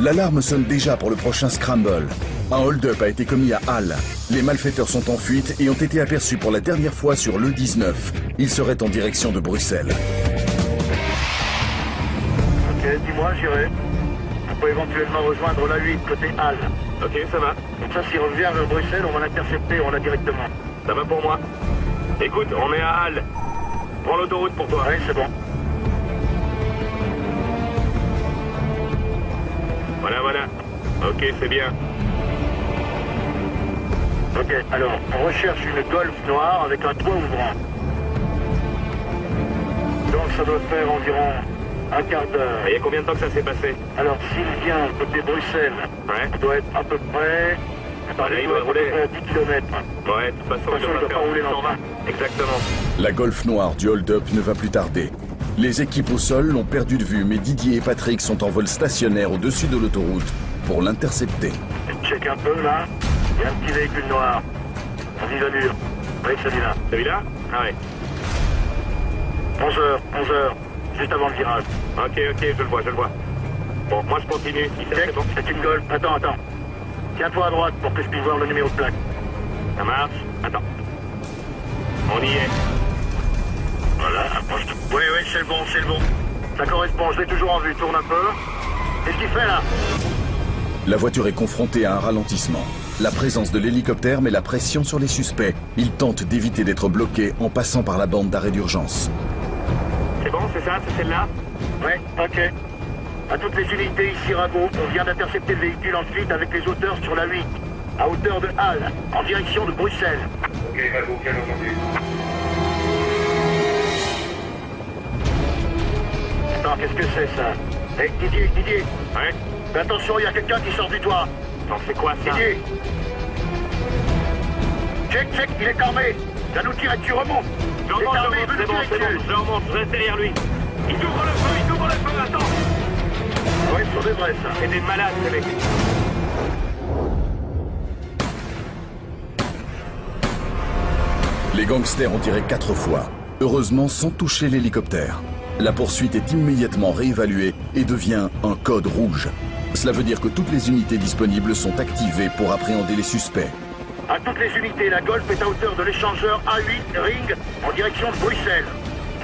L'alarme sonne déjà pour le prochain scramble. Un hold-up a été commis à Halle. Les malfaiteurs sont en fuite et ont été aperçus pour la dernière fois sur l'E19. Ils seraient en direction de Bruxelles. Ok, dis-moi, j'irai. On peut éventuellement rejoindre la 8 côté Halle. Ok, ça va. Comme ça, s'il revient vers Bruxelles, on va l'intercepter, on l'a directement. Ça va pour moi. Écoute, on est à Halle. Prends l'autoroute pour toi. Oui, c'est bon. Voilà. Ok, c'est bien. Ok, alors, on recherche une Golf noire avec un toit ouvrant. Donc ça doit faire environ un quart d'heure. Il y a combien de temps que ça s'est passé? Alors, s'il vient côté Bruxelles, Ouais. il doit être à peu près... Là, il doit rouler. À 10 km. Ouais, de toute façon, il doit pas rouler faire 120. Exactement. La Golf noire du hold-up ne va plus tarder. Les équipes au sol l'ont perdu de vue, mais Didier et Patrick sont en vol stationnaire au-dessus de l'autoroute pour l'intercepter. Check un peu, là. Il y a un petit véhicule noir. En vive allure. Oui, celui-là. Celui-là? Ah ouais. 11h. Juste avant le virage. Ok, je le vois. Bon, moi je continue. Si Check, c'est bon. c'est une Golf. Attends. Tiens-toi à droite pour que je puisse voir le numéro de plaque. Ça marche. Attends. On y est. Voilà, approche-toi. Oui, c'est le bon. Ça correspond, je l'ai toujours en vue. Tourne un peu. Qu'est-ce qu'il fait, là? La voiture est confrontée à un ralentissement. La présence de l'hélicoptère met la pression sur les suspects. Ils tentent d'éviter d'être bloqués en passant par la bande d'arrêt d'urgence. C'est bon, c'est ça? C'est celle-là? Ouais, ok. À toutes les unités, ici Rago, on vient d'intercepter le véhicule en fuite avec les auteurs sur la 8, à hauteur de Halle, en direction de Bruxelles. Ok, Rago, bien entendu. Attends, qu'est-ce que c'est ça? Hé, Didier, Ouais. fais attention, il y a quelqu'un qui sort du toit. Non, c'est quoi ça? Didier. Check, il est armé. Il va nous tirer dessus, remonte. Je remonte, c'est bon, je remonte, je reste derrière lui. Il ouvre le feu, attends. Oui, sur des vrais, ça. C'est des malades, ces mecs. Les gangsters ont tiré 4 fois, heureusement sans toucher l'hélicoptère. La poursuite est immédiatement réévaluée et devient un code rouge. Cela veut dire que toutes les unités disponibles sont activées pour appréhender les suspects. À toutes les unités, la Golf est à hauteur de l'échangeur A8 Ring en direction de Bruxelles.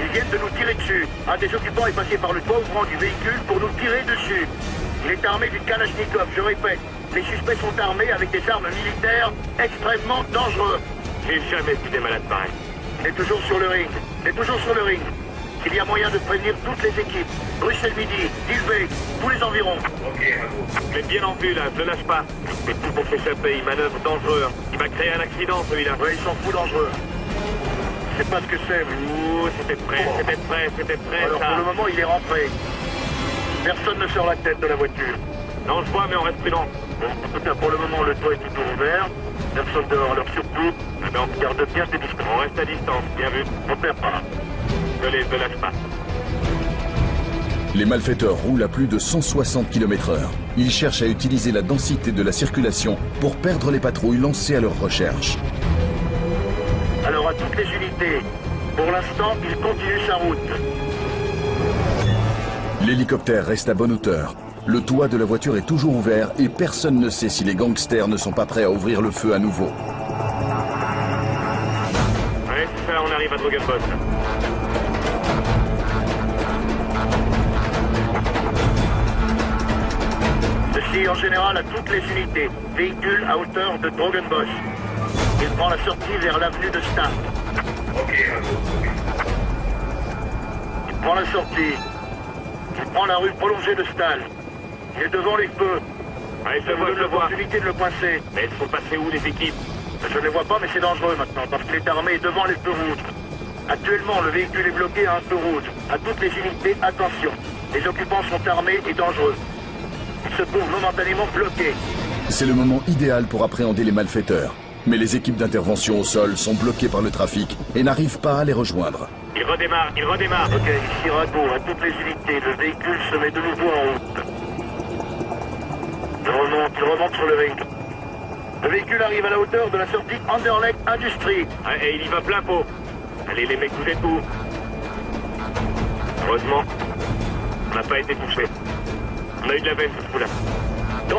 Ils viennent de nous tirer dessus. Un des occupants est passé par le toit ouvrant du véhicule pour nous tirer dessus. Il est armé d'une Kalachnikov, je répète. Les suspects sont armés avec des armes militaires extrêmement dangereuses. J'ai jamais vu des malades pareils. Il est toujours sur le ring. S'il y a moyen de prévenir toutes les équipes, Bruxelles Midi, Dilbeek, tous les environs. Ok, Rago. Mais bien en vue, là, je le lâche pas. Mais tout pour s'échapper, il manœuvre dangereux. Hein. Il va créer un accident, celui-là. Ouais, ils s'en foutent dangereux. Je sais pas ce que c'est, mais... Ouh, c'était prêt, Alors ça. pour le moment, il est rentré. Personne ne sort la tête de la voiture. Non, je vois, mais on reste prudent. Bon, en tout cas, pour le moment, le toit est toujours ouvert. Personne dehors, alors surtout, on garde bien tes distances. On reste à distance, bien vu. On perd pas. Je le lâche pas. Les malfaiteurs roulent à plus de 160 km/h. Ils cherchent à utiliser la densité de la circulation pour perdre les patrouilles lancées à leur recherche. Alors à toutes les unités, pour l'instant, il continue sa route. L'hélicoptère reste à bonne hauteur. Le toit de la voiture est toujours ouvert et personne ne sait si les gangsters ne sont pas prêts à ouvrir le feu à nouveau. Ouais, c'est ça, on arrive à Drogenbos. Ceci en général à toutes les unités. Véhicule à hauteur de Drogenbos. Il prend la sortie vers l'avenue de Stahl. Ok, Rago. Il prend la sortie. Il prend la rue prolongée de Stahl. Il est devant les feux. Ouais, je le Ça vous vois, donne je le vois. l'opportunité de le coincer. Mais elles sont passées où, les équipes? Je ne les vois pas, mais c'est dangereux maintenant, parce qu'il est armé devant les feux rouges. Actuellement, le véhicule est bloqué à un feu rouge. À toutes les unités, attention. Les occupants sont armés et dangereux. Ils se trouvent momentanément bloqués. C'est le moment idéal pour appréhender les malfaiteurs. Mais les équipes d'intervention au sol sont bloquées par le trafic et n'arrivent pas à les rejoindre. Il redémarre. Ok, ici Rago, à toutes les unités, le véhicule se met de nouveau en route. Il remonte sur le ring. Le véhicule arrive à la hauteur de la sortie Anderlecht Industrie. Ouais, et il y va plein pot. Allez, les mecs, vous êtes où? Heureusement, on n'a pas été touchés. On a eu de la veine, ce coup-là.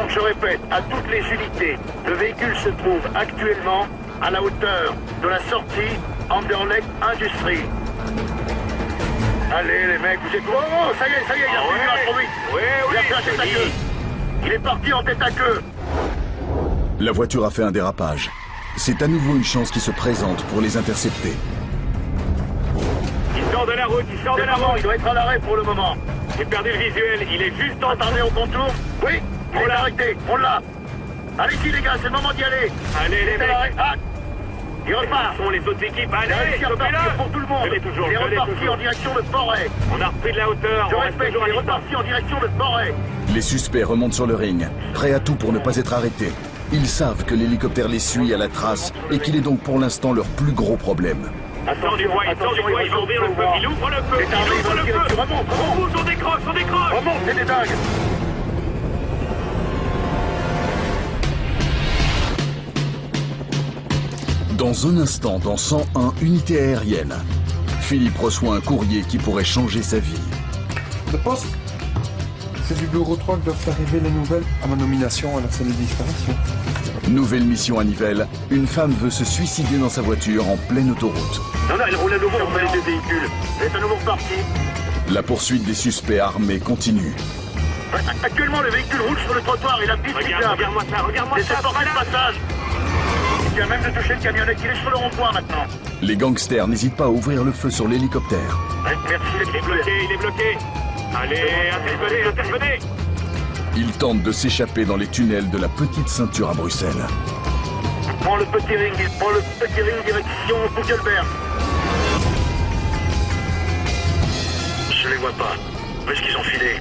Donc je répète, à toutes les unités, le véhicule se trouve actuellement à la hauteur de la sortie Anderlecht Industrie. Allez les mecs, vous êtes... Oh, ça y est, il a fait trop vite. Il a fait un tête à queue. Il est parti en tête à queue. La voiture a fait un dérapage. C'est à nouveau une chance qui se présente pour les intercepter. Il sort de la route, il sort de la route. Il doit être à l'arrêt pour le moment. J'ai perdu le visuel, il est juste en train Attendez au contour. Oui, on l'a arrêté, on l'a. Allez-y les gars, c'est le moment d'y aller. Allez les mecs. Ah, il repart. Ce sont les autres équipes, Il a allez, réussi à repartir pour tout le monde. Je l'ai toujours, Il est je l'ai reparti toujours. en direction de Forêt. On a repris de la hauteur, Je on reste répète, toujours il à est distance. reparti en direction de Forêt. Les suspects remontent sur le ring, prêts à tout pour ne pas être arrêtés. Ils savent que l'hélicoptère les suit à la trace et qu'il est donc pour l'instant leur plus gros problème. Il sort du bois, il sort du bois, il va ouvrir le feu, il ouvre le feu, C'est un il ouvre le rival feu. qui remonte, On pousse, on décroche, on décroche. Remonte, c'est des dingues. Dans un instant, dans 101 unités aériennes, Philippe reçoit un courrier qui pourrait changer sa vie. De poste. C'est du bureau 3 que doivent arriver les nouvelles à ma nomination à la salle de disparition. Nouvelle mission à Nivelles, une femme veut se suicider dans sa voiture en pleine autoroute. Non, il roule à nouveau en les deux véhicules. Il est à nouveau reparti. La poursuite des suspects armés continue. Actuellement, le véhicule roule sur le trottoir et la piste Regarde-moi ça, regarde-moi ça. C'est forcé le passage. Il vient même de toucher le camionnette. Il est sur le rond-point maintenant. Les gangsters n'hésitent pas à ouvrir le feu sur l'hélicoptère. Merci les Il est bloqué, il est bloqué. Allez, intervenez, intervenez. Ils tentent de s'échapper dans les tunnels de la petite ceinture à Bruxelles. Prends le petit ring, direction Buckelberg. Je les vois pas. Où est-ce qu'ils ont filé?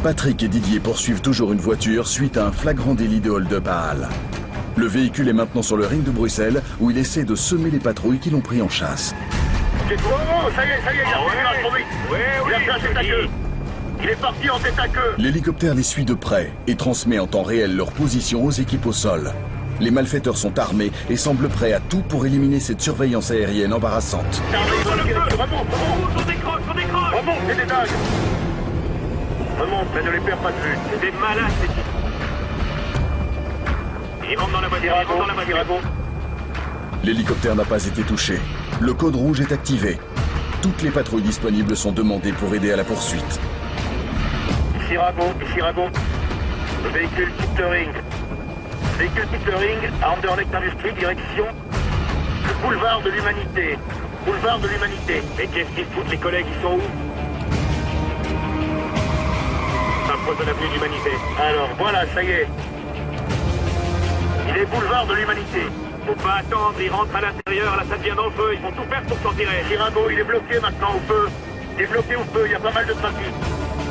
Patrick et Didier poursuivent toujours une voiture suite à un flagrant délit de hold-up à Halle. Le véhicule est maintenant sur le ring de Bruxelles où il essaie de semer les patrouilles qui l'ont pris en chasse. C'est tout. Oh, ça y est, il a fait trop vite. Il a fait un tête à queue. Il est parti en tête à queue. L'hélicoptère les suit de près et transmet en temps réel leur position aux équipes au sol. Les malfaiteurs sont armés et semblent prêts à tout pour éliminer cette surveillance aérienne embarrassante. Remonte, On décroche, on décroche. remonte, c'est des dingues. Remonte, mais ne les perds pas de vue. C'est des malades, ces types. Il rentre dans la voiture, il rentre dans la voiture. L'hélicoptère n'a pas été touché. Le code rouge est activé. Toutes les patrouilles disponibles sont demandées pour aider à la poursuite. Ici Rago. Le véhicule quitte le ring. Le véhicule quitte le ring à Anderlecht Industrie, direction le boulevard de l'Humanité. Boulevard de l'Humanité. Mais qu'est-ce qu'ils foutent, les collègues, ils sont où? Approche de l'avenue de l'Humanité. Alors voilà, ça y est. Il est boulevard de l'Humanité. Faut pas attendre, ils rentrent à l'intérieur, là ça devient dangereux, ils vont tout faire pour s'en tirer. Chirago, il est bloqué maintenant au feu. Il est bloqué au feu, il y a pas mal de trafic.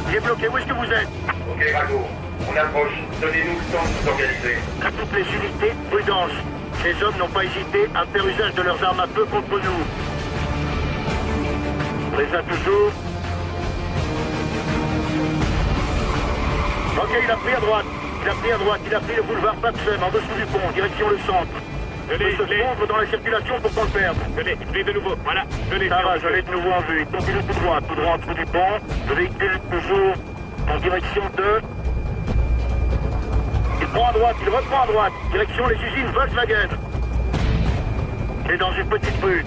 Il est bloqué, où est-ce que vous êtes? Ok, Rago, on approche. Donnez-nous le temps de nous organiser. À toutes les unités, prudence. Ces hommes n'ont pas hésité à faire usage de leurs armes à feu contre nous. On les a toujours. Ok, il a pris à droite. Il a pris le boulevard Papsen en dessous du pont, direction le centre. Je Il l'ai, peut se fondre dans la circulation pour qu'on le perde. je l'ai de nouveau, voilà, je l'ai. Ça va, je l'ai de nouveau en vue. Il continue tout droit en dessous du pont. Le véhicule toujours en direction de... Il prend à droite, il reprend à droite. Direction les usines Volkswagen. Il est dans une petite rue.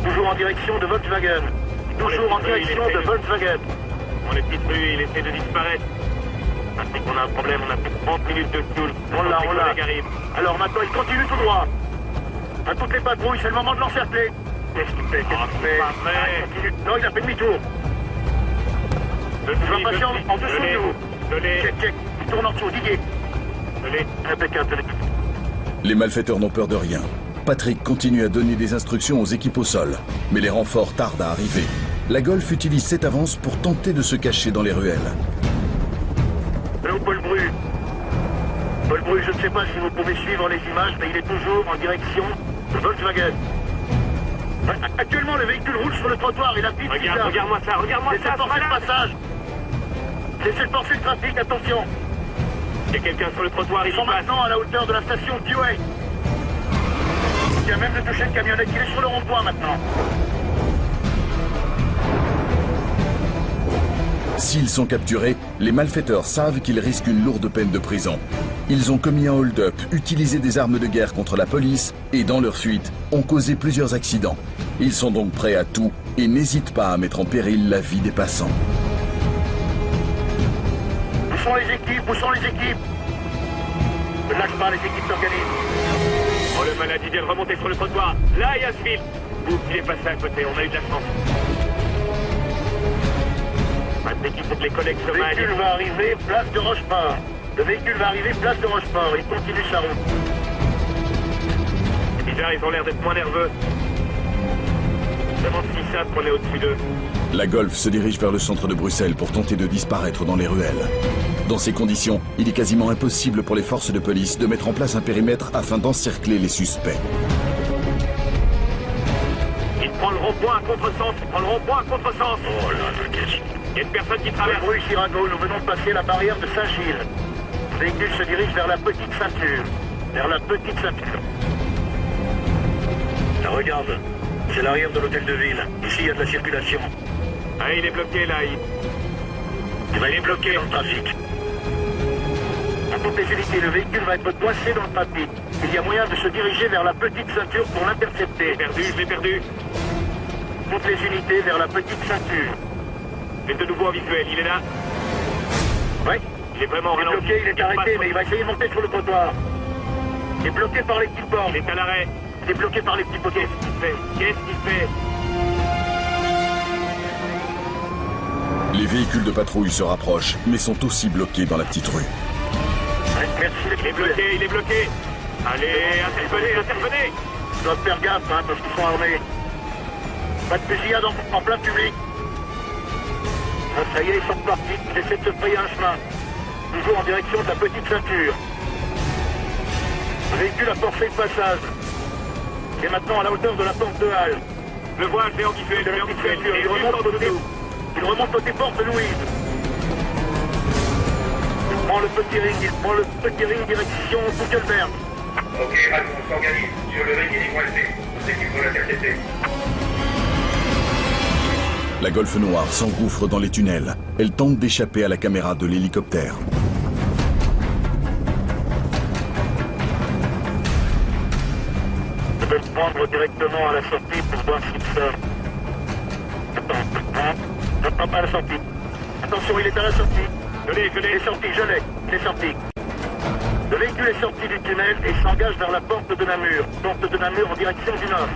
Toujours en direction de Volkswagen. Toujours en direction de Volkswagen. Dans les petites rues, il essaie de disparaître. Patrick, on a un problème, on a plus de 30 minutes de fuel. On l'a. Arrive. Alors maintenant, il continue tout droit. À toutes les patrouilles, c'est le moment de l'encercler. Qu'est-ce qu'il fait? pas vrai. Il continue. Non, il a fait demi-tour. Je Il va passer en dessous de nous. Je l'ai. Check. Il tourne en dessous, Didier. Je l'ai. Impeccable. Les malfaiteurs n'ont peur de rien. Patrick continue à donner des instructions aux équipes au sol, mais les renforts tardent à arriver. La Golf utilise cette avance pour tenter de se cacher dans les ruelles. Allô, Paul Bru. Paul Bru, je ne sais pas si vous pouvez suivre les images, mais il est toujours en direction de Volkswagen. Actuellement, le véhicule roule sur le trottoir et la piste... Regarde-moi ça, Laissez forcer le passage. Laissez forcer le trafic, attention. Il y a quelqu'un sur le trottoir, Ils sont maintenant à la hauteur de la station Dewey. Il vient même de toucher le camionnette, il est sur le rond-point maintenant. S'ils sont capturés, les malfaiteurs savent qu'ils risquent une lourde peine de prison. Ils ont commis un hold-up, utilisé des armes de guerre contre la police et, dans leur fuite, ont causé plusieurs accidents. Ils sont donc prêts à tout et n'hésitent pas à mettre en péril la vie des passants. Où sont les équipes? Où sont les équipes? Ne lâche pas, les équipes s'organisent. Oh, le malade, il vient de remonter sur le trottoir. Là, il y a ce fil. Ouf, il est passé à côté, on a eu de la chance. Maintenant qu'il faut que les collègues se Le malient. véhicule va arriver, place de Rochefort. Le véhicule va arriver, place de Rochefort. Il continue sa route. C'est bizarre, ils ont l'air d'être moins nerveux. Je me demande si ça qu'on est au-dessus d'eux. La Golf se dirige vers le centre de Bruxelles pour tenter de disparaître dans les ruelles. Dans ces conditions, il est quasiment impossible pour les forces de police de mettre en place un périmètre afin d'encercler les suspects. Il prend le rond-point à contresens, il prend le rond-point à contresens. Oh là là, qu'est-ce qu'il... Il y a une personne qui traverse. Rue Sirago, nous venons de passer la barrière de Saint-Gilles. Le véhicule se dirige vers la petite ceinture. Vers la petite ceinture. Là, regarde, c'est l'arrière de l'hôtel de ville. Ici, il y a de la circulation. Ah, il est bloqué là, Il est bloqué dans le trafic. À toutes les unités, le véhicule va être coincé dans le trafic. Il y a moyen de se diriger vers la petite ceinture pour l'intercepter. Je l'ai perdu. Toutes les unités vers la petite ceinture. C'est de nouveau en visuel, il est là. Oui. Il est vraiment Il est ralenti. bloqué, il est arrêté, mais il va essayer de monter sur le trottoir. Il est bloqué par les petites bornes. Il est à l'arrêt. Il est bloqué par les petits poteaux. Qu'est-ce qu'il fait? Les véhicules de patrouille se rapprochent, mais sont aussi bloqués dans la petite rue. Ouais, merci, Il est bloqué, il est bloqué. Allez, intervenez, intervenez. Ils doivent faire gaffe, hein, parce qu'ils sont armés. Pas de fusillade en plein public. Ah, ça y est, ils sont partis. Ils essaient de se frayer un chemin. Toujours en direction de la petite ceinture. Le véhicule a forcé le passage. Il est maintenant à la hauteur de la porte de Halle. Le vois, je l'ai en visuel, je l'ai en visuel. Il remonte côté porte de Louise. Il prend le petit ring direction Buckelberg. Ok, Rago, on s'organise. Sur le ring, il est coincé. Nos équipes vont l'intercepter. La Golf noire s'engouffre dans les tunnels. Elle tente d'échapper à la caméra de l'hélicoptère. Je vais le prendre directement à la sortie pour voir s'il sort. Attends, pas à la sortie. Attention, il est à la sortie. Il est sorti, je l'ai. Il est sorti. Le véhicule est sorti du tunnel et s'engage vers la porte de Namur. Porte de Namur en direction du nord.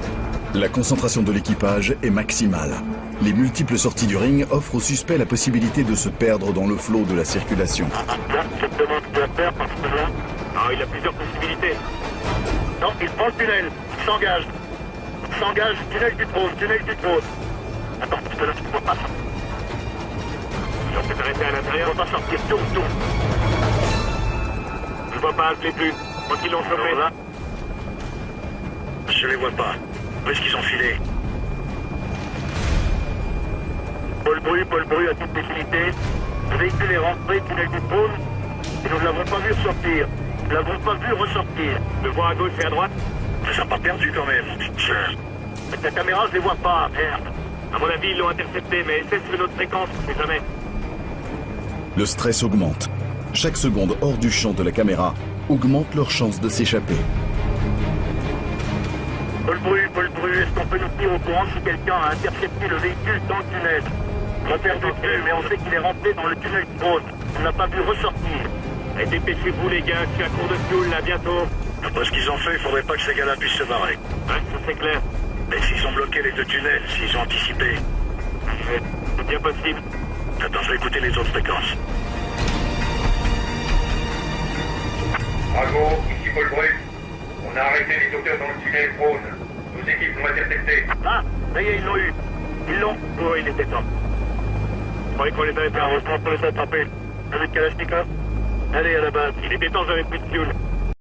La concentration de l'équipage est maximale. Les multiples sorties du ring offrent aux suspects la possibilité de se perdre dans le flot de la circulation. Là, je te demande de faire parce que là... Ah, il a plusieurs possibilités. Non, il prend le tunnel. Il s'engage. Il s'engage. Tunnel du trône. Tunnel du trône. Attends, parce que là, tu ne vois pas ça. Il va s'est arrêté à l'intérieur. On va pas sortir. Tourne. Je vois pas, je l'ai plus. Je crois qu'ils l'ont chopé. Alors là, je les vois pas. Où est-ce qu'ils ont filé? Paul Bru à toutes les unités. Le véhicule est rentré, tunnel du trône, et nous ne l'avons pas vu ressortir. Nous ne l'avons pas vu ressortir. Je le vois à gauche et à droite. Ça n'a pas perdu quand même. Avec la caméra, je les vois pas, merde. À mon avis, ils l'ont intercepté, mais c'est sur une autre fréquence, on sait jamais. Le stress augmente. Chaque seconde hors du champ de la caméra augmente leur chance de s'échapper. Paul Bru, est-ce qu'on peut nous tenir au courant si quelqu'un a intercepté le véhicule dans le tunnel? On l'a perdu de vue, mais on sait qu'il est rentré dans le tunnel du trône. On n'a pas pu ressortir. Et dépêchez-vous, les gars, je suis à court de fuel, là, bientôt. Après ce qu'ils ont fait, il faudrait pas que ces gars-là puissent se barrer. Ouais, ça c'est clair. Mais s'ils ont bloqué les deux tunnels, s'ils ont anticipé... C'est bien possible. Attends, je vais écouter les autres fréquences. Rago, ici Paul Bru. On a arrêté les auteurs dans le tunnel Rhône. Nos équipes l'ont intercepté. Ah, ça y est, ils l'ont eu. Ils l'ont. Oh, il était temps. Je croyais qu'on les avait perdus. Heureusement pour les attraper. Avec Kalachnikov. Allez, à la base. Il était temps, j'avais plus de fuel.